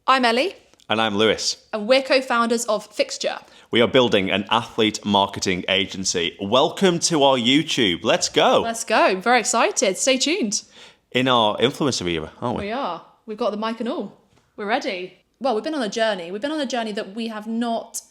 I'm Ellie, And I'm Lewis. and we're co-founders of FIXTURE. We are building an athlete marketing agency. Welcome to our YouTube. Let's go. Let's go. Very excited. Stay tuned. In our influencer era, aren't we? We are. We've got the mic and all. We're ready. Well, we've been on a journey. We've been on a journey that we have not...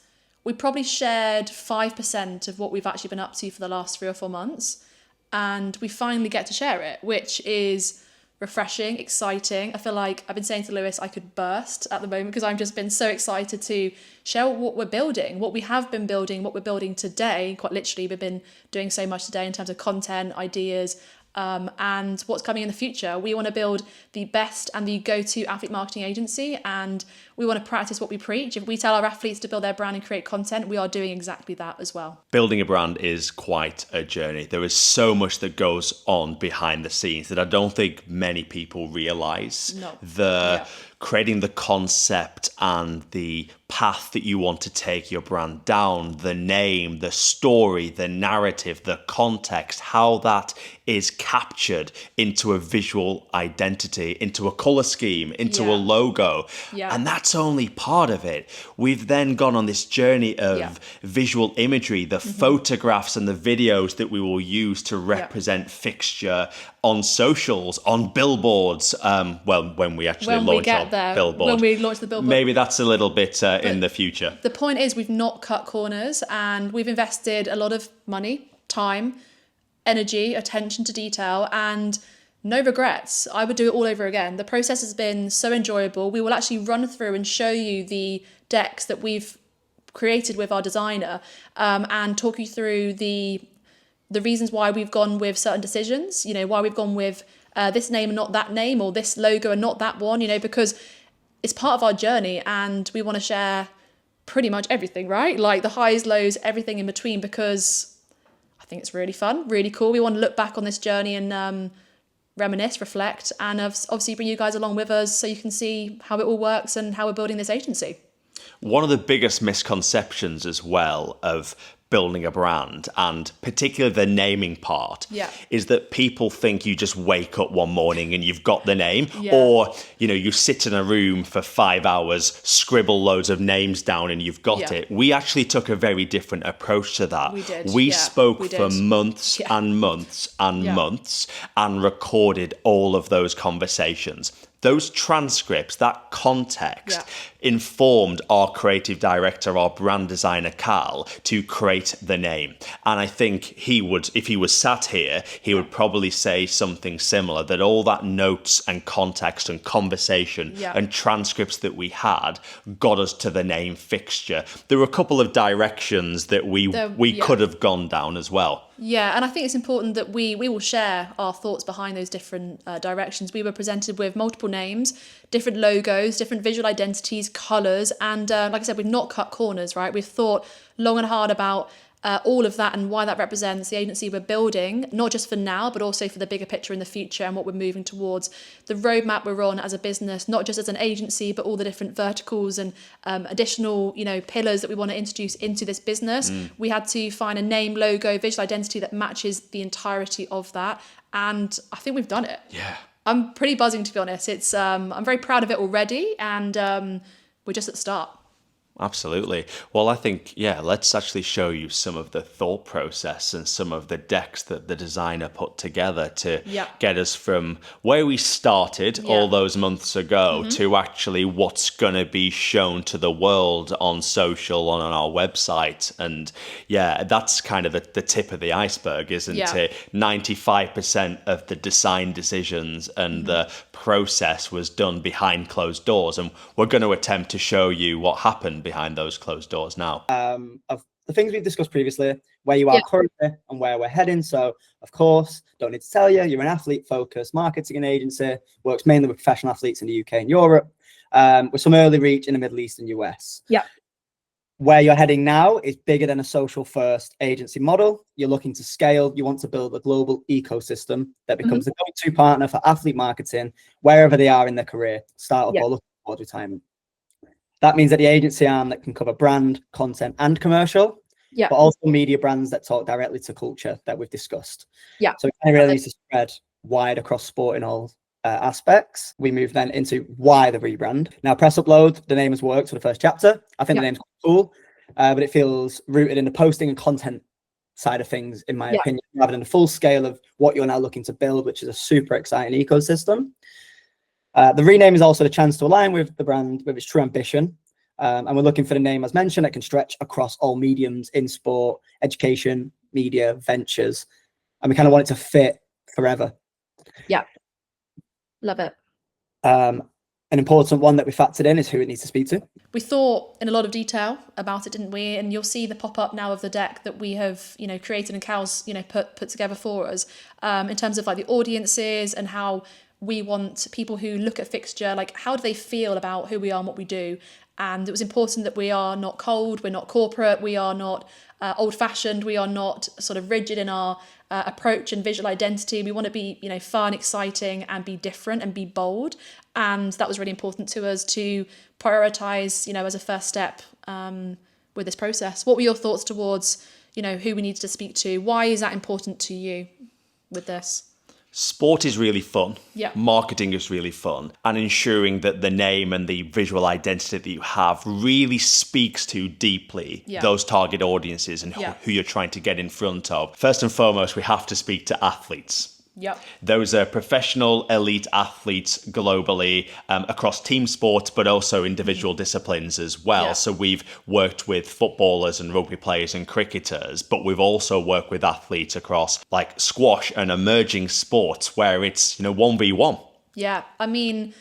We probably shared 5% of what we've actually been up to for the last 3 or 4 months. And we finally get to share it, which is refreshing, exciting. I feel like I've been saying to Lewis, I could burst at the moment because I've just been so excited to share what we're building, what we have been building, what we're building today. Quite literally, we've been doing so much today in terms of content, ideas, and what's coming in the future. We want to build the best and the go-to athlete marketing agency, and we want to practice what we preach. If we tell our athletes to build their brand and create content, we are doing exactly that as well. Building a brand is quite a journey. There is so much that goes on behind the scenes that I don't think many people realize. No. Creating the concept and the path that you want to take your brand down, the name, the story, the narrative, the context, how that is captured into a visual identity, into a color scheme, into a logo. And that's only part of it. We've then gone on this journey of visual imagery, the photographs and the videos that we will use to represent Fixture on socials, on billboards. When we actually launch our billboard. When we launch the billboard. Maybe that's a little bit in the future. The point is we've not cut corners, and we've invested a lot of money, time, energy, attention to detail, and no regrets. I would do it all over again. The process has been so enjoyable. We will actually run through and show you the decks that we've created with our designer, and talk you through the reasons why we've gone with certain decisions, why we've gone with this name and not that name, or this logo and not that one, because it's part of our journey, and we want to share pretty much everything, right? Like the highs, lows, everything in between, because I think it's really fun, really cool. We want to look back on this journey and reminisce, reflect, and obviously bring you guys along with us so you can see how it all works and how we're building this agency. One of the biggest misconceptions as well of building a brand, and particularly the naming part, is that people think you just wake up one morning and you've got the name, or you sit in a room for 5 hours, scribble loads of names down and you've got it. We actually took a very different approach to that. We did. We spoke for months and months and months and recorded all of those conversations. Those transcripts, that context, informed our creative director, our brand designer, Carl, to create the name. And I think he would, if he was sat here, he would probably say something similar, that all that notes and context and conversation and transcripts that we had got us to the name Fixture. There were a couple of directions that we could have gone down as well. Yeah, and I think it's important that we will share our thoughts behind those different directions. We were presented with multiple names, different logos, different visual identities, colours, and like I said, we've not cut corners, right? We've thought long and hard about all of that and why that represents the agency we're building, not just for now, but also for the bigger picture in the future and what we're moving towards, the roadmap we're on as a business, not just as an agency, but all the different verticals and additional, pillars that we want to introduce into this business. We had to find a name, logo, visual identity that matches the entirety of that. And I think we've done it. Yeah. I'm pretty buzzing, to be honest. It's I'm very proud of it already, and we're just at the start. Absolutely. Well, I think, let's actually show you some of the thought process and some of the decks that the designer put together to get us from where we started all those months ago to actually what's going to be shown to the world on social, on our website. And that's kind of the tip of the iceberg, isn't it? 95% of the design decisions and the process was done behind closed doors. And we're going to attempt to show you what happened behind those closed doors now. Of the things we've discussed previously, where you are currently and where we're heading. So, of course, don't need to tell you, you're an athlete-focused marketing agency, works mainly with professional athletes in the UK and Europe, with some early reach in the Middle East and US. Where you're heading now is bigger than a social-first agency model. You're looking to scale. You want to build a global ecosystem that becomes the go-to partner for athlete marketing wherever they are in their career, startup or looking towards retirement. That means that the agency arm that can cover brand, content, and commercial, but also media brands that talk directly to culture that we've discussed. So it kind of really needs to spread wide across sport in all aspects. We move then into why the rebrand. Now, press upload, the name has worked for the first chapter. I think the name's cool, but it feels rooted in the posting and content side of things, in my opinion, rather than the full scale of what you're now looking to build, which is a super exciting ecosystem. The rename is also a chance to align with the brand, with its true ambition. And we're looking for the name, as mentioned, that can stretch across all mediums in sport, education, media, ventures. And we kind of want it to fit forever. Yeah. Love it. An important one that we factored in is who it needs to speak to. We thought in a lot of detail about it, didn't we? And you'll see the pop-up now of the deck that we have, created and Cal's, put together for us, in terms of like the audiences and how we want people who look at Fixture, like how do they feel about who we are and what we do? And it was important that we are not cold, we're not corporate, we are not old-fashioned, we are not sort of rigid in our approach and visual identity. We want to be, fun, exciting, and be different and be bold. And that was really important to us to prioritize, as a first step with this process. What were your thoughts towards, who we needed to speak to? Why is that important to you with this? Sport is really fun. Yeah. Marketing is really fun. And ensuring that the name and the visual identity that you have really speaks to deeply those target audiences and who you're trying to get in front of. First and foremost, we have to speak to athletes. Yep. Those are professional elite athletes globally across team sports, but also individual disciplines as well. Yeah. So we've worked with footballers and rugby players and cricketers, but we've also worked with athletes across like squash and emerging sports where it's, 1v1. Yeah. I mean,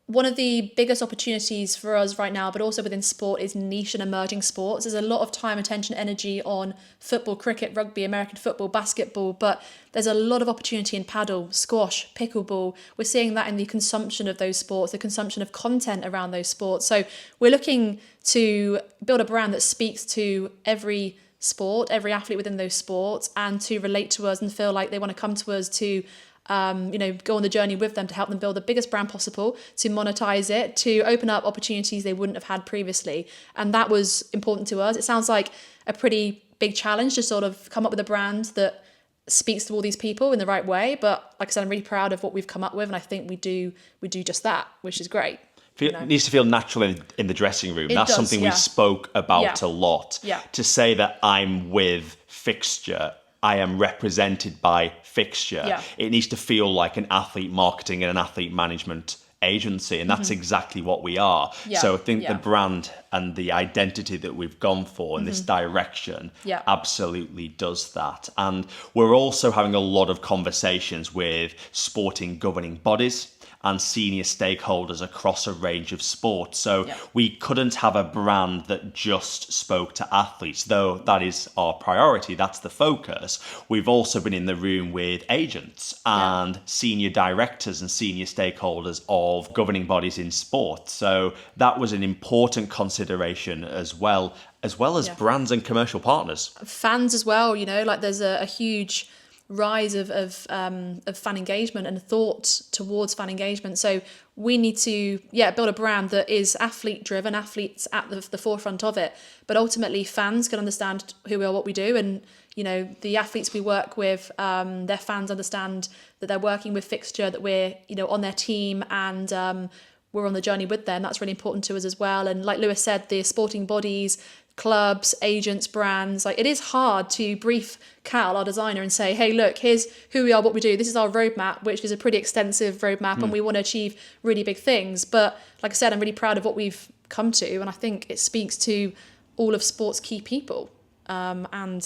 one of the biggest opportunities for us right now, but also within sport, is niche and emerging sports. There's a lot of time, attention, energy on football, cricket, rugby, American football, basketball, but there's a lot of opportunity in paddle, squash, pickleball. We're seeing that in the consumption of those sports, the consumption of content around those sports. So we're looking to build a brand that speaks to every sport, every athlete within those sports, and to relate to us and feel like they want to come to us to go on the journey with them to help them build the biggest brand possible, to monetize it, to open up opportunities they wouldn't have had previously. And that was important to us. It sounds like a pretty big challenge to sort of come up with a brand that speaks to all these people in the right way. But like I said, I'm really proud of what we've come up with. And I think we do just that, which is great. It needs to feel natural in the dressing room. That's something we spoke about a lot. Yeah. To say that I'm with Fixture, I am represented by Fixture. Yeah. It needs to feel like an athlete marketing and an athlete management agency, and that's exactly what we are. Yeah. So I think the brand and the identity that we've gone for in this direction absolutely does that. And we're also having a lot of conversations with sporting governing bodies and senior stakeholders across a range of sports. So we couldn't have a brand that just spoke to athletes, though that is our priority, that's the focus. We've also been in the room with agents and senior directors and senior stakeholders of governing bodies in sport. So that was an important consideration as well as brands and commercial partners. Fans as well, like there's a huge rise of fan engagement and thought towards fan engagement. So we need to build a brand that is athlete driven, athletes at the forefront of it, but ultimately fans can understand who we are, what we do, and the athletes we work with, their fans understand that they're working with Fixture, that we're on their team, and we're on the journey with them. That's really important to us as well. And like Lewis said, the sporting bodies, clubs, agents, brands, like it is hard to brief Cal, our designer, and say, hey, look, here's who we are, what we do. This is our roadmap, which is a pretty extensive roadmap, and we want to achieve really big things. But like I said, I'm really proud of what we've come to, and I think it speaks to all of sport's key people. And I'm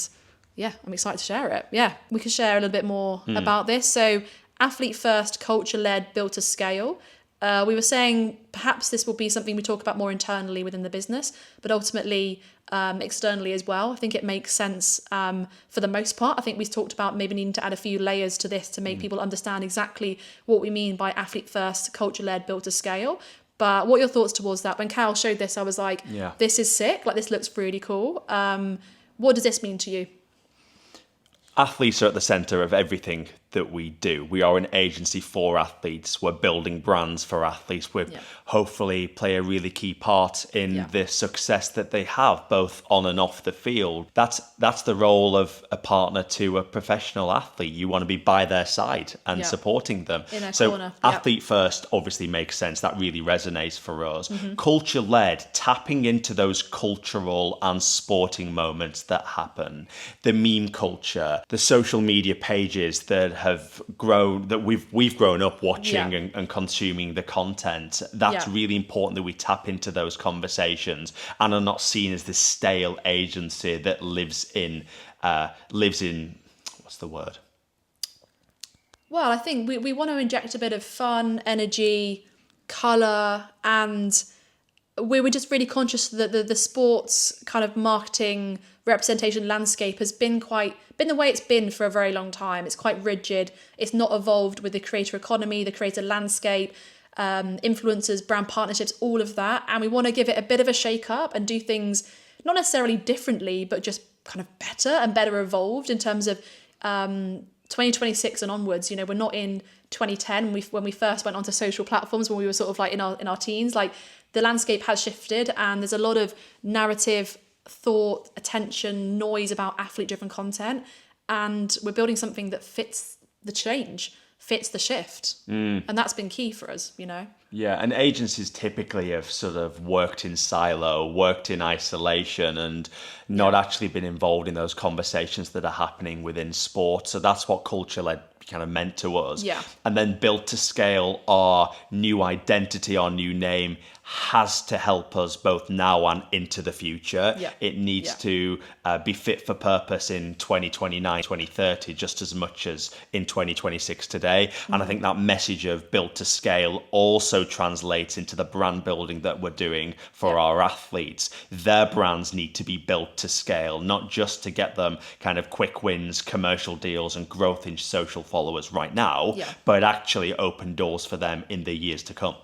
excited to share it. Yeah, we can share a little bit more about this. So athlete first, culture led, built to scale. We were saying perhaps this will be something we talk about more internally within the business, but ultimately externally as well. I think it makes sense for the most part. I think we've talked about maybe needing to add a few layers to this to make people understand exactly what we mean by athlete first, culture led, built to scale. But what are your thoughts towards that? When Cal showed this, I was like, this is sick. Like, this looks really cool. What does this mean to you? Athletes are at the centre of everything that we do. We are an agency for athletes. We're building brands for athletes. We hopefully play a really key part in the success that they have, both on and off the field. That's the role of a partner to a professional athlete. You want to be by their side and supporting them. In their so corner. Athlete first obviously makes sense. That really resonates for us. Culture led, tapping into those cultural and sporting moments that happen. The meme culture, the social media pages that have grown, that we've grown up watching and consuming the content. That's really important that we tap into those conversations and are not seen as this stale agency that lives in what's the word? Well, I think we want to inject a bit of fun, energy, colour, and we were just really conscious that the sports kind of marketing representation landscape has been the way it's been for a very long time. It's quite rigid. It's not evolved with the creator economy, the creator landscape, influencers, brand partnerships, all of that. And we want to give it a bit of a shake up and do things not necessarily differently, but just kind of better and better evolved in terms of 2026 and onwards. You know, we're not in 2010 when we first went onto social platforms, when we were sort of like in our teens. Like, the landscape has shifted and there's a lot of narrative, thought, attention, noise about athlete-driven content, and we're building something that fits the change, fits the shift, and that's been key for us, you know. Yeah, and agencies typically have sort of worked in silo, worked in isolation, and not actually been involved in those conversations that are happening within sport. So that's what culture-led kind of meant to us. Yeah. And then built to scale, our new identity, our new name has to help us both now and into the future. Yeah. It needs to be fit for purpose in 2029, 2030, just as much as in 2026 today. And I think that message of built to scale also translates into the brand building that we're doing for our athletes. Their brands need to be built to scale, not just to get them kind of quick wins, commercial deals, and growth in social followers right now, but actually open doors for them in the years to come.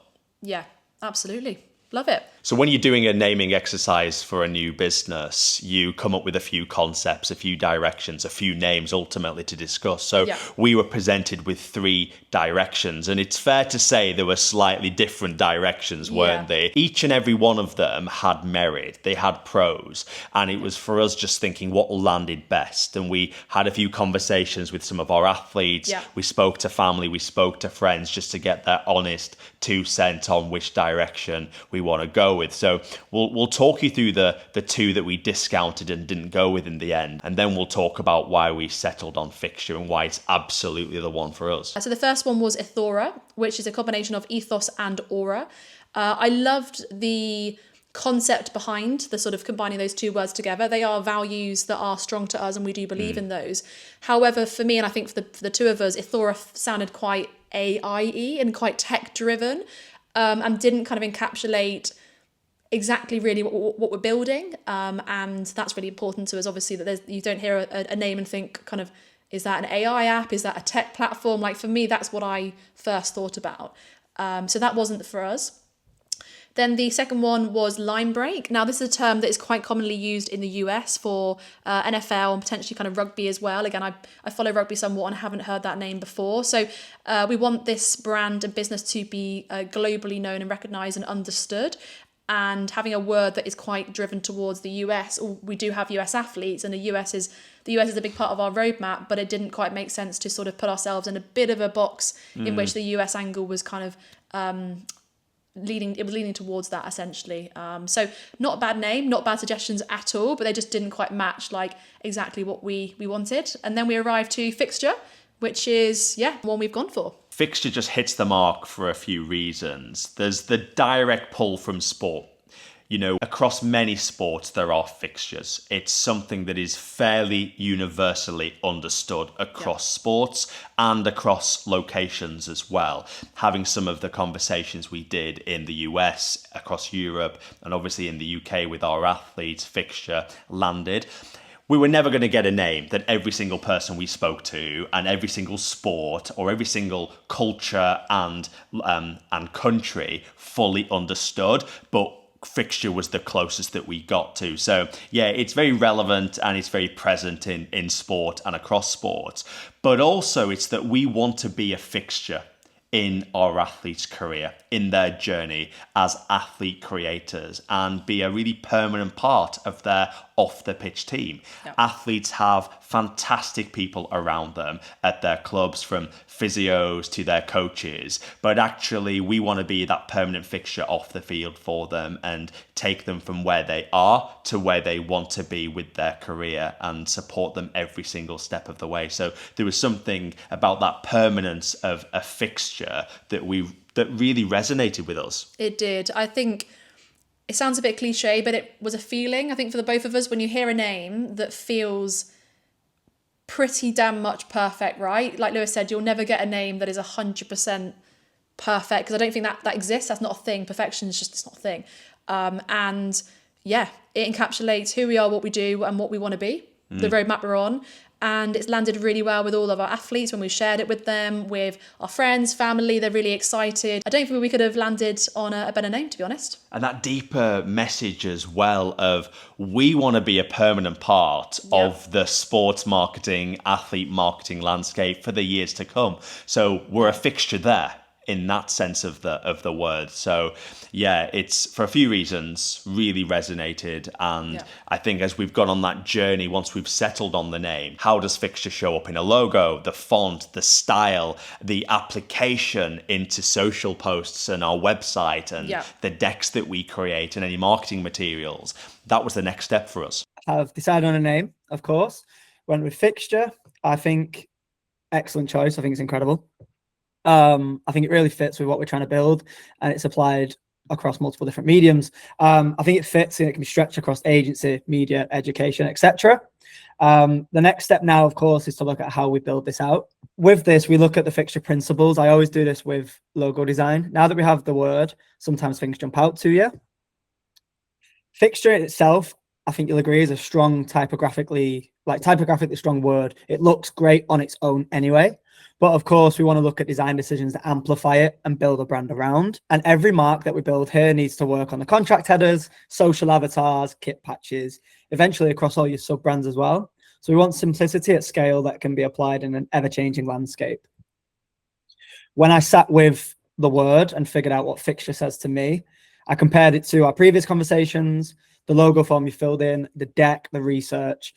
Yeah, absolutely. Love it. So when you're doing a naming exercise for a new business, you come up with a few concepts, a few directions, a few names ultimately to discuss. So we were presented with 3 directions, and it's fair to say there were slightly different directions, weren't they? Each and every one of them had merit, they had pros, and it was for us just thinking what landed best. And we had a few conversations with some of our athletes. We spoke to family, we spoke to friends just to get their honest 2 cents on which direction we want to go with. So we'll talk you through the 2 that we discounted and didn't go with in the end, and then we'll talk about why we settled on Fixture and why it's absolutely the one for us. So the first one was Ethora, which is a combination of ethos and aura. I loved the concept behind the sort of combining those 2 words together. They are values that are strong to us and we do believe in those. However, for me, and I think for the 2 of us, Ethora sounded quite AI-y and quite tech-driven, and didn't kind of encapsulate exactly really what we're building, and that's really important to us, obviously, that you don't hear a name and think kind of, is that an AI app, is that a tech platform? Like, for me, that's what I first thought about, so that wasn't for us. Then the second one was line break. Now, this is a term that is quite commonly used in the US for NFL and potentially kind of rugby as well. Again, I follow rugby somewhat and haven't heard that name before. So we want this brand and business to be globally known and recognised and understood. And having a word that is quite driven towards the US, we do have US athletes, and the US is a big part of our roadmap, but it didn't quite make sense to sort of put ourselves in a bit of a box in which the US angle was kind of leaning towards that, essentially. So not a bad name, not bad suggestions at all, but they just didn't quite match like exactly what we wanted. And then we arrived to Fixture, which is one we've gone for. Fixture just hits the mark for a few reasons. There's the direct pull from sport. You know, across many sports, there are fixtures. It's something that is fairly universally understood across sports and across locations as well. Having some of the conversations we did in the US, across Europe, and obviously in the UK with our athletes, Fixture landed. We were never going to get a name that every single person we spoke to and every single sport or every single culture and country fully understood, but fixture was the closest that we got to. So yeah, it's very relevant and it's very present in sport and across sports. But also it's that we want to be a fixture in our athletes' career, in their journey as athlete creators, and be a really permanent part of their off the pitch team. Yep. Athletes have fantastic people around them at their clubs, from physios to their coaches, but actually we want to be that permanent fixture off the field for them and take them from where they are to where they want to be with their career and support them every single step of the way. So there was something about that permanence of a fixture that really resonated with us. It did. I think it sounds a bit cliche, but it was a feeling, I think, for the both of us, when you hear a name that feels pretty damn much perfect, right? Like Lewis said, you'll never get a name that is 100% perfect, because I don't think that exists. That's not a thing. Perfection is just, it's not a thing. And yeah, it encapsulates who we are, what we do, and what we want to be, the roadmap we're on. And it's landed really well with all of our athletes when we shared it with them, with our friends, family. They're really excited. I don't think we could have landed on a better name, to be honest. And that deeper message as well of, we want to be a permanent part of the sports marketing, athlete marketing landscape for the years to come. So we're a fixture there in that sense of the word. So yeah, it's, for a few reasons, really resonated. And I think as we've gone on that journey, once we've settled on the name, how does fixture show up in a logo, the font, the style, the application into social posts and our website, and the decks that we create and any marketing materials? That was the next step for us. I've decided on a name, of course. Went with Fixture. I think excellent choice. I think it's incredible. I think it really fits with what we're trying to build, and it's applied across multiple different mediums. I think it fits and it can be stretched across agency, media, education, etc. The next step now, of course, is to look at how we build this out. With this, we look at the fixture principles. I always do this with logo design. Now that we have the word, sometimes things jump out to you. Fixture itself, I think you'll agree, is a strong typographically strong word. It looks great on its own anyway. But of course, we want to look at design decisions that amplify it and build a brand around. And every mark that we build here needs to work on the contract headers, social avatars, kit patches, eventually across all your sub-brands as well. So we want simplicity at scale that can be applied in an ever-changing landscape. When I sat with the word and figured out what fixture says to me, I compared it to our previous conversations, the logo form you filled in, the deck, the research,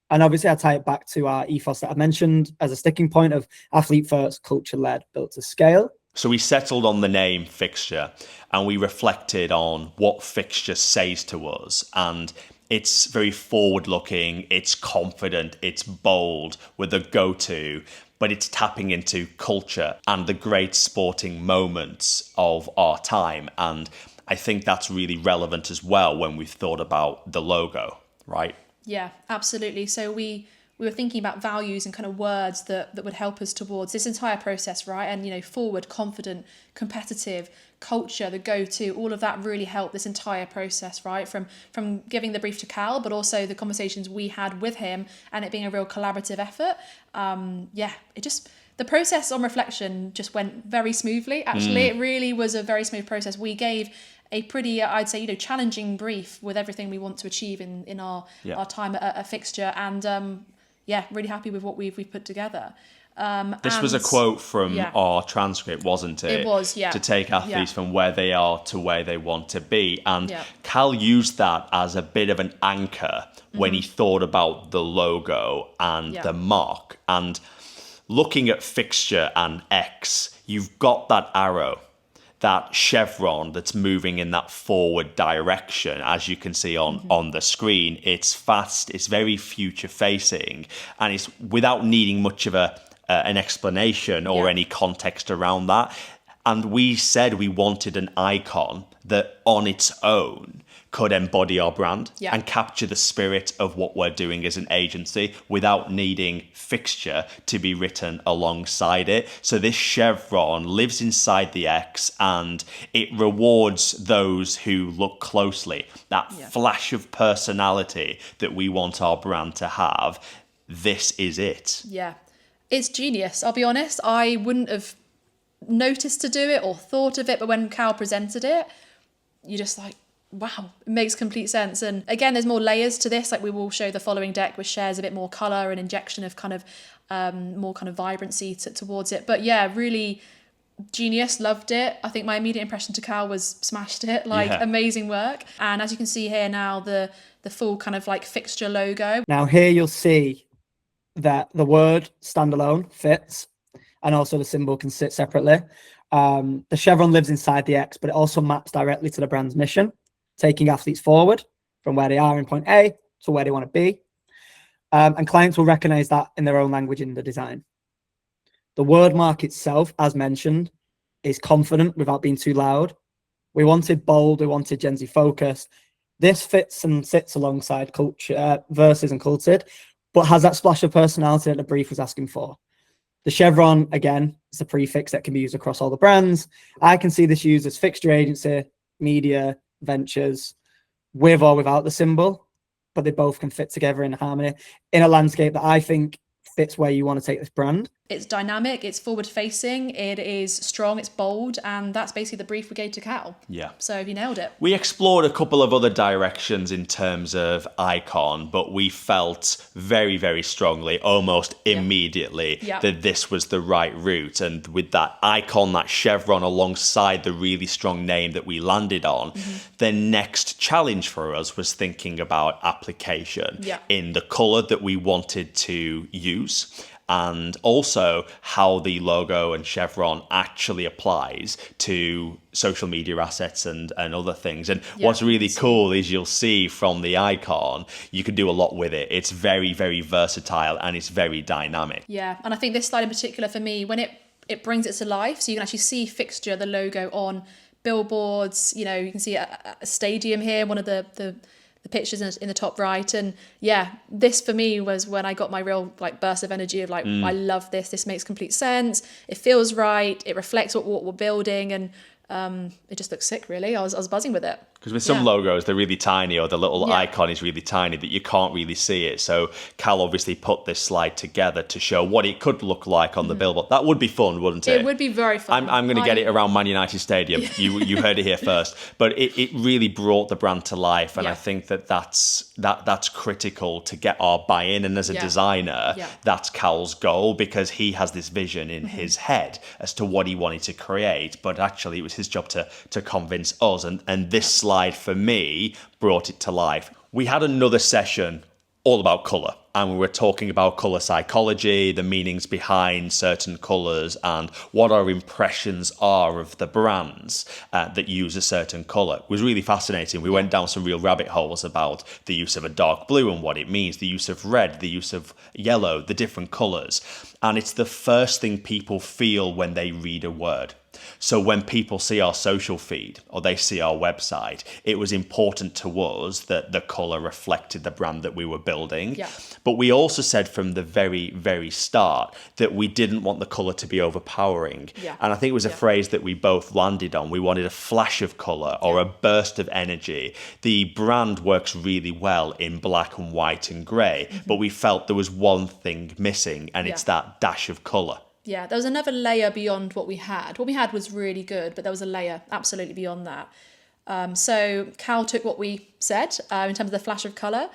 and obviously I tie it back to our ethos that I mentioned as a sticking point of athlete first, culture led, built to scale. So we settled on the name Fixture, and we reflected on what Fixture says to us. And it's very forward looking, it's confident, it's bold, with a go-to, but it's tapping into culture and the great sporting moments of our time. And I think that's really relevant as well when we've thought about the logo, right? Yeah, absolutely. So we were thinking about values and kind of words that would help us towards this entire process, right? And, you know, forward, confident, competitive, culture, the go-to, all of that really helped this entire process, right? From giving the brief to Cal, but also the conversations we had with him, and it being a real collaborative effort. The process on reflection just went very smoothly. Actually, it really was a very smooth process. We gave a pretty, I'd say, challenging brief with everything we want to achieve in our time at Fixture, and really happy with what we've put together. This was a quote from our transcript, wasn't it? It was, yeah. To take athletes from where they are to where they want to be. And Cal used that as a bit of an anchor when he thought about the logo and the mark. And looking at Fixture and X, you've got that arrow, that chevron that's moving in that forward direction, as you can see on the screen. It's fast, it's very future facing, and it's without needing much of an explanation or any context around that. And we said we wanted an icon that on its own could embody our brand and capture the spirit of what we're doing as an agency without needing Fixture to be written alongside it. So this chevron lives inside the X, and it rewards those who look closely. That flash of personality that we want our brand to have. This is it. Yeah, it's genius. I'll be honest. I wouldn't have noticed to do it or thought of it, but when Cal presented it, you're just like, wow, it makes complete sense. And again, there's more layers to this. Like we will show the following deck, which shares a bit more color and injection of kind of more kind of vibrancy towards it. But yeah, really genius, loved it. I think my immediate impression to Cal was smashed it, like amazing work. And as you can see here now, the full kind of like fixture logo. Now here you'll see that the word standalone fits, and also the symbol can sit separately. The chevron lives inside the X, but it also maps directly to the brand's mission, taking athletes forward from where they are in point A to where they want to be. And clients will recognize that in their own language in the design. The word mark itself, as mentioned, is confident without being too loud. We wanted bold, we wanted Gen Z focused. This fits and sits alongside culture versus and cultured, but has that splash of personality that the brief was asking for. The chevron, again, is a prefix that can be used across all the brands. I can see this used as fixture agency, media, ventures, with or without the symbol, but they both can fit together in harmony in a landscape that I think fits where you want to take this brand. It's dynamic, it's forward facing, it is strong, it's bold, and that's basically the brief we gave to Cal. Yeah. So you nailed it. We explored a couple of other directions in terms of icon, but we felt very, very strongly, almost immediately, that this was the right route. And with that icon, that chevron alongside the really strong name that we landed on, the next challenge for us was thinking about application in the color that we wanted to use, and also how the logo and chevron actually applies to social media assets and other things. And what's really cool is you'll see from the icon, you can do a lot with it. It's very, very versatile and it's very dynamic. Yeah, and I think this slide in particular for me, when it brings it to life, so you can actually see Fixture, the logo, on billboards. You know, you can see a stadium here, one of the pictures in the top right. And yeah, this for me was when I got my real like burst of energy of like, I love this makes complete sense, it feels right, it reflects what we're building, and it just looks sick, really. I was buzzing with it. Because with some logos, they're really tiny, or the little icon is really tiny that you can't really see it. So Cal obviously put this slide together to show what it could look like on the billboard. That would be fun, wouldn't it? It would be very fun. I'm going to get it around Man United Stadium. You heard it here first. But it really brought the brand to life, and I think that's critical to get our buy-in. And as a designer, that's Cal's goal, because he has this vision in his head as to what he wanted to create. But actually, it was his job to convince us. And this slide for me brought it to life. We had another session all about color, and we were talking about color psychology, the meanings behind certain colors, and what our impressions are of the brands that use a certain color. It was really fascinating. We went down some real rabbit holes about the use of a dark blue and what it means, the use of red, the use of yellow, the different colors. And it's the first thing people feel when they read a word. So when people see our social feed or they see our website, it was important to us that the colour reflected the brand that we were building. Yeah. But we also said from the very, very start that we didn't want the colour to be overpowering. Yeah. And I think it was a phrase that we both landed on. We wanted a flash of colour or a burst of energy. The brand works really well in black and white and grey, but we felt there was one thing missing, and it's that dash of colour. Yeah, there was another layer beyond what we had. What we had was really good, but there was a layer absolutely beyond that. So Cal took what we said in terms of the flash of colour,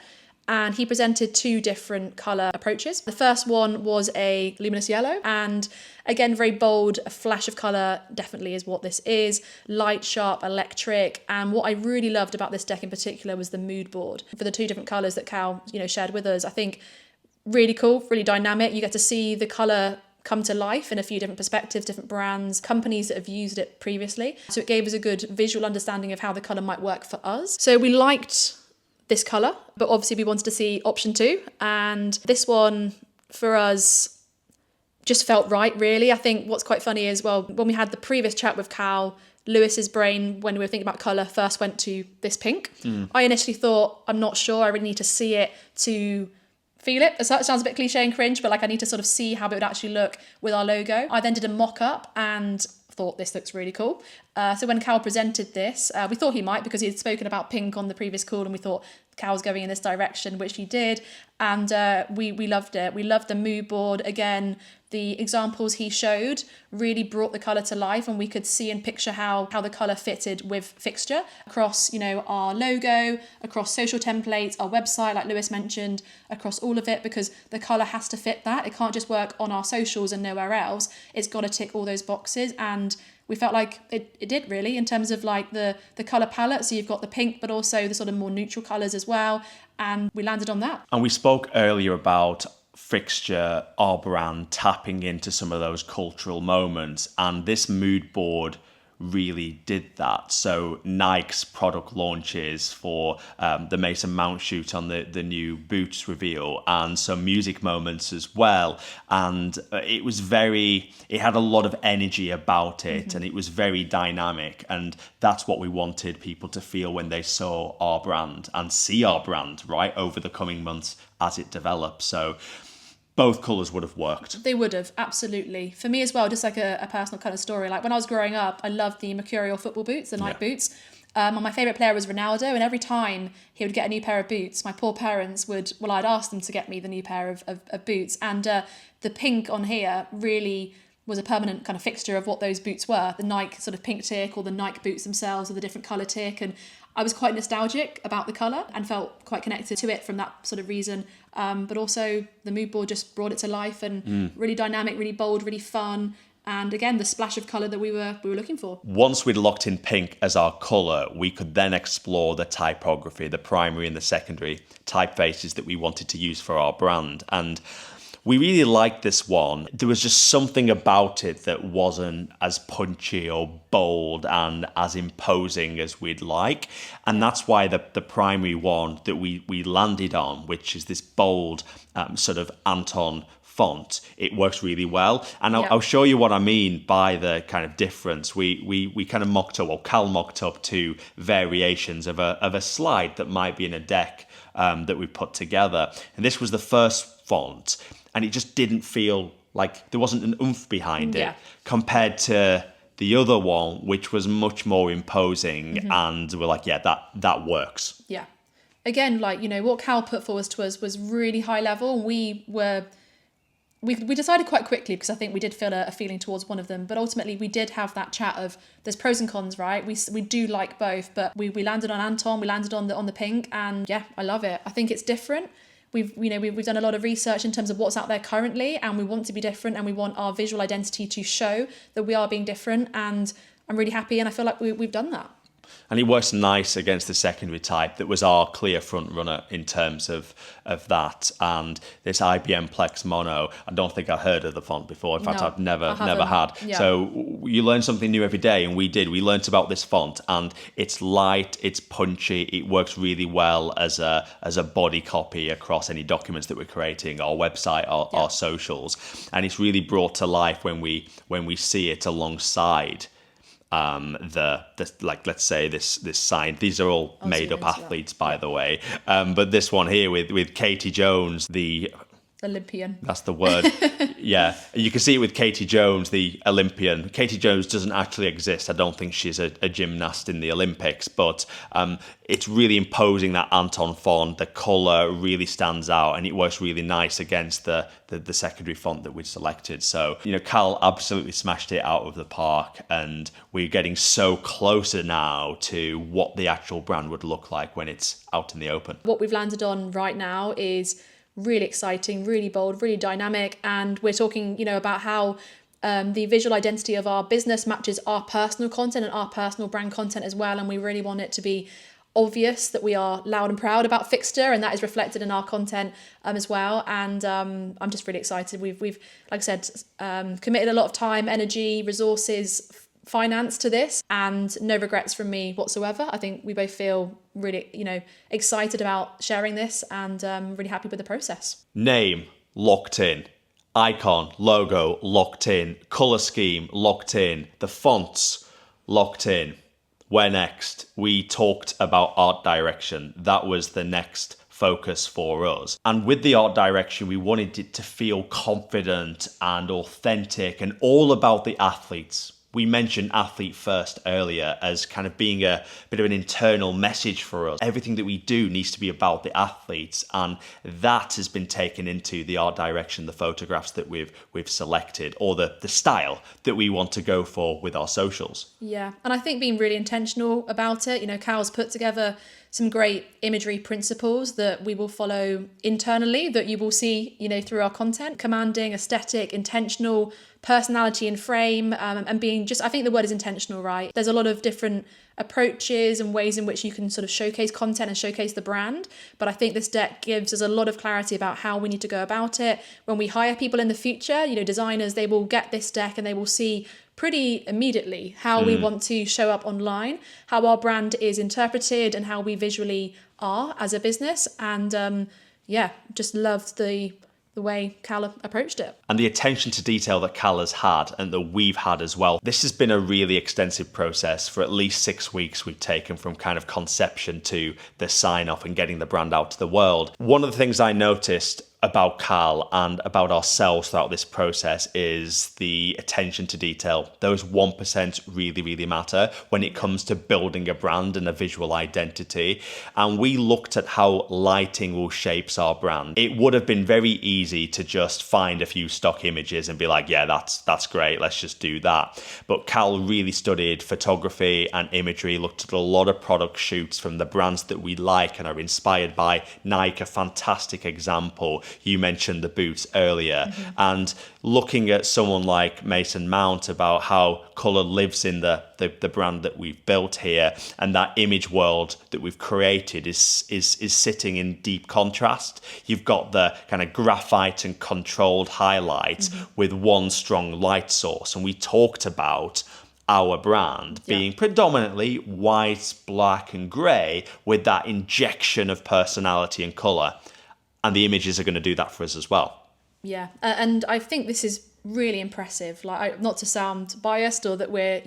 and he presented two different colour approaches. The first one was a luminous yellow, and again, very bold, a flash of colour definitely is what this is. Light, sharp, electric. And what I really loved about this deck in particular was the mood board for the two different colours that Cal, shared with us. I think really cool, really dynamic. You get to see the colour come to life in a few different perspectives, different brands, companies that have used it previously. So it gave us a good visual understanding of how the colour might work for us. So we liked this colour, but obviously we wanted to see option 2. And this one for us just felt right, really. I think what's quite funny is, well, when we had the previous chat with Cal, Lewis's brain, when we were thinking about colour, first went to this pink. I initially thought, I'm not sure, I really need to see it to feel it. It sounds a bit cliche and cringe, but like I need to sort of see how it would actually look with our logo. I then did a mock-up and thought this looks really cool. So when Cal presented this, we thought he might, because he had spoken about pink on the previous call, and we thought Cal's going in this direction, which he did. And we loved it. We loved the mood board. Again, the examples he showed really brought the colour to life, and we could see and picture how the colour fitted with Fixture across, our logo, across social templates, our website, like Lewis mentioned, across all of it, because the colour has to fit that. It can't just work on our socials and nowhere else. It's got to tick all those boxes, and we felt like it did really, in terms of like the colour palette. So you've got the pink, but also the sort of more neutral colours as well. And we landed on that. And we spoke earlier about Fixture, our brand, tapping into some of those cultural moments. And this mood board really did that. So Nike's product launches for the Mason Mount shoot on the new boots reveal, and some music moments as well. And it had a lot of energy about it, and it was very dynamic. And that's what we wanted people to feel when they saw our brand and see our brand, right, over the coming months as it develops. So both colours would have worked. They would have, absolutely. For me as well, just like a personal kind of story. Like when I was growing up, I loved the Mercurial football boots, the Nike boots. And my favourite player was Ronaldo, and every time he would get a new pair of boots, my poor parents I'd ask them to get me the new pair of boots. And the pink on here really was a permanent kind of fixture of what those boots were. The Nike sort of pink tick, or the Nike boots themselves, or the different colour tick. And I was quite nostalgic about the colour and felt quite connected to it from that sort of reason. But also the mood board just brought it to life, and really dynamic, really bold, really fun. And again, the splash of colour that we were looking for. Once we'd locked in pink as our colour, we could then explore the typography, the primary and the secondary typefaces that we wanted to use for our brand. And we really liked this one. There was just something about it that wasn't as punchy or bold and as imposing as we'd like. And that's why the primary one that we landed on, which is this bold sort of Anton font, it works really well. And I'll show you what I mean by the kind of difference. We kind of mocked up, or Cal mocked up, two variations of a slide that might be in a deck that we put together. And this was the first font, and it just didn't feel like there wasn't an oomph behind it compared to the other one, which was much more imposing. And we're like, that works. Yeah. Again, like, what Cal put forward to us was really high level. We decided quite quickly, because I think we did feel a feeling towards one of them, but ultimately we did have that chat of there's pros and cons, right? We do like both, but we landed on Anton, we landed on the pink, and I love it. I think it's different. We've done a lot of research in terms of what's out there currently, and we want to be different, and we want our visual identity to show that we are being different, and I'm really happy, and I feel like we've done that. And it works nice against the secondary type that was our clear front runner in terms of that. And this IBM Plex Mono, I don't think I heard of the font before. In fact, I've never had. Yeah. So you learn something new every day, and we did. We learnt about this font, and it's light, it's punchy, it works really well as a body copy across any documents that we're creating, our website, our socials. And it's really brought to life when we see it alongside let's say this sign. These are all made up athletes, by the way. But this one here with Katie Jones, the Olympian. That's the word. Yeah. You can see it with Katie Jones, the Olympian. Katie Jones doesn't actually exist. I don't think she's a gymnast in the Olympics, but it's really imposing that Anton font. The colour really stands out, and it works really nice against the secondary font that we'd selected. So, Cal absolutely smashed it out of the park, and we're getting so closer now to what the actual brand would look like when it's out in the open. What we've landed on right now is really exciting, really bold, really dynamic, and we're talking, about how the visual identity of our business matches our personal content and our personal brand content as well, and we really want it to be obvious that we are loud and proud about FIXTURE, and that is reflected in our content as well. And I'm just really excited. We've like I said, committed a lot of time, energy, resources, finance to this, and no regrets from me whatsoever. I think we both feel really, excited about sharing this, and really happy with the process. Name locked in, icon, logo locked in, color scheme locked in, the fonts locked in. Where next? We talked about art direction. That was the next focus for us. And with the art direction, we wanted it to feel confident and authentic and all about the athletes. We mentioned athlete first earlier as kind of being a bit of an internal message for us. Everything that we do needs to be about the athletes, and that has been taken into the art direction, the photographs that we've selected, or the style that we want to go for with our socials. Yeah, and I think being really intentional about it, Cal's put together some great imagery principles that we will follow internally, that you will see, through our content. Commanding, aesthetic, intentional, personality in frame, and being I think the word is intentional, right? There's a lot of different approaches and ways in which you can sort of showcase content and showcase the brand. But I think this deck gives us a lot of clarity about how we need to go about it. When we hire people in the future, designers, they will get this deck and they will see pretty immediately how we want to show up online, how our brand is interpreted, and how we visually are as a business. And just loved the way Cal approached it. And the attention to detail that Cal has had and that we've had as well. This has been a really extensive process. For at least 6 weeks we've taken from kind of conception to the sign off and getting the brand out to the world. One of the things I noticed about Cal and about ourselves throughout this process is the attention to detail. Those 1% really, really matter when it comes to building a brand and a visual identity. And we looked at how lighting will shape our brand. It would have been very easy to just find a few stock images and be like, yeah, that's great, let's just do that. But Cal really studied photography and imagery, looked at a lot of product shoots from the brands that we like and are inspired by. Nike, a fantastic example. You mentioned the boots earlier, and looking at someone like Mason Mount about how colour lives in the brand that we've built here, and that image world that we've created is sitting in deep contrast. You've got the kind of graphite and controlled highlights with one strong light source, and we talked about our brand being predominantly white, black and grey with that injection of personality and colour. And the images are going to do that for us as well. Yeah, and I think this is really impressive. Like, not to sound biased or that we're,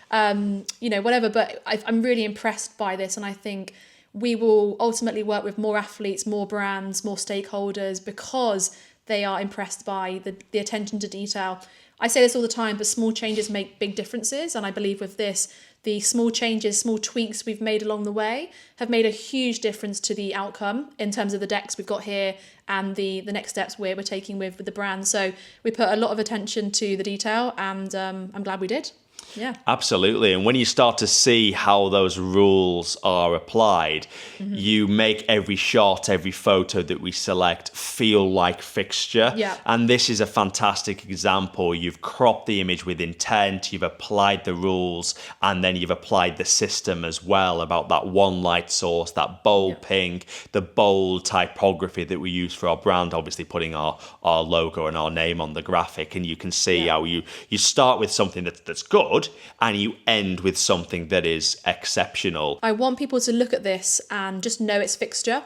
whatever, but I'm really impressed by this. And I think we will ultimately work with more athletes, more brands, more stakeholders because they are impressed by the attention to detail. I say this all the time, but small changes make big differences. And I believe with this, the small changes, small tweaks we've made along the way have made a huge difference to the outcome in terms of the decks we've got here and the next steps we're taking with the brand. So we put a lot of attention to the detail, and I'm glad we did. Yeah, absolutely. And when you start to see how those rules are applied, you make every shot, every photo that we select feel like fixture. Yeah. And this is a fantastic example. You've cropped the image with intent, you've applied the rules, and then you've applied the system as well about that one light source, that bold pink, the bold typography that we use for our brand, obviously putting our logo and our name on the graphic. And you can see how you start with something that's good, and you end with something that is exceptional. I want people to look at this and just know it's fixture.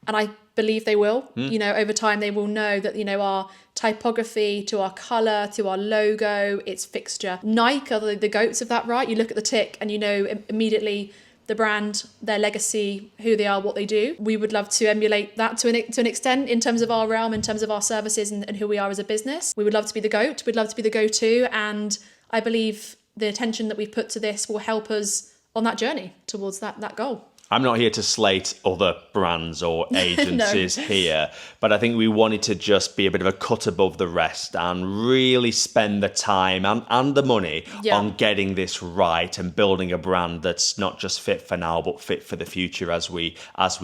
And I believe they will. Over time, they will know that, our typography, to our colour, to our logo, it's fixture. Nike are the goats of that, right? You look at the tick and you know immediately the brand, their legacy, who they are, what they do. We would love to emulate that to an extent in terms of our realm, in terms of our services and who we are as a business. We would love to be the GOAT. We'd love to be the go-to. And I believe the attention that we've put to this will help us on that journey towards that goal. I'm not here to slate other brands or agencies here, but I think we wanted to just be a bit of a cut above the rest and really spend the time and the money on getting this right and building a brand that's not just fit for now, but fit for the future as we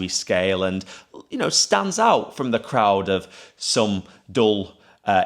scale and, stands out from the crowd of some dull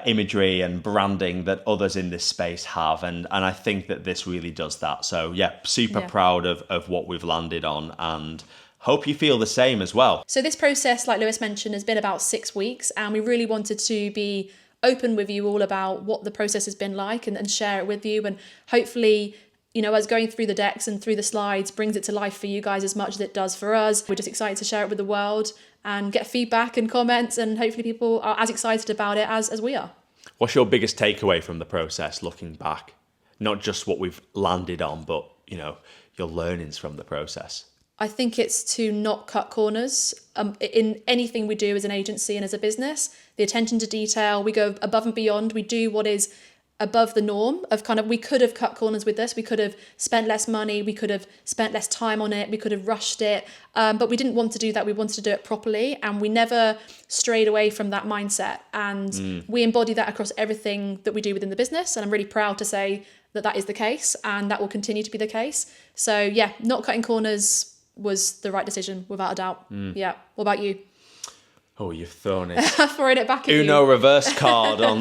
imagery and branding that others in this space have, and I think that this really does that. So super proud of what we've landed on, and hope you feel the same as well. So this process, like Lewis mentioned, has been about 6 weeks, and we really wanted to be open with you all about what the process has been like and share it with you, and hopefully us going through the decks and through the slides brings it to life for you guys as much as it does for us. We're just excited to share it with the world and get feedback and comments, and hopefully people are as excited about it as we are. What's your biggest takeaway from the process looking back? Not just what we've landed on, but, your learnings from the process. I think it's to not cut corners in anything we do as an agency and as a business. The attention to detail, we go above and beyond. We do what is above the norm of kind of, we could have cut corners with this, we could have spent less money, we could have spent less time on it, we could have rushed it, but we didn't want to do that. We wanted to do it properly, and we never strayed away from that mindset, and we embody that across everything that we do within the business, and I'm really proud to say that that is the case, and that will continue to be the case. So yeah, not cutting corners was the right decision without a doubt. Yeah. What about you? Oh, you've thrown it. Throwing it back at Uno you. reverse card on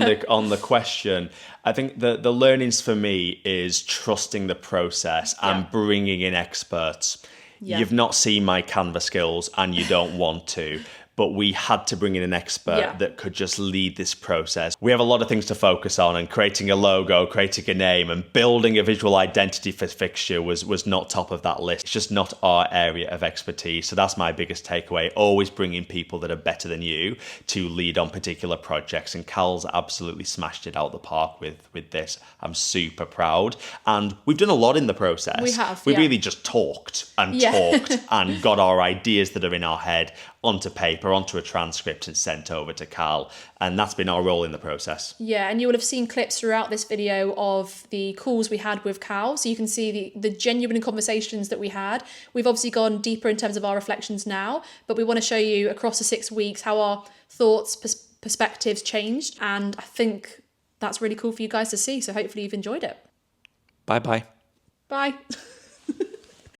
the question. I think the learnings for me is trusting the process and bringing in experts. Yeah. You've not seen my Canva skills and you don't want to, but we had to bring in an expert that could just lead this process. We have a lot of things to focus on, and creating a logo, creating a name, and building a visual identity for Fixture was not top of that list. It's just not our area of expertise. So that's my biggest takeaway. Always bring in people that are better than you to lead on particular projects. And Cal's absolutely smashed it out the park with this. I'm super proud. And we've done a lot in the process. We have, We really just talked and talked and got our ideas that are in our head onto paper, onto a transcript, and sent over to Cal. And that's been our role in the process. Yeah, and you will have seen clips throughout this video of the calls we had with Cal. So you can see the genuine conversations that we had. We've obviously gone deeper in terms of our reflections now, but we want to show you across the 6 weeks how our thoughts, perspectives changed. And I think that's really cool for you guys to see. So hopefully you've enjoyed it. Bye-bye. Bye.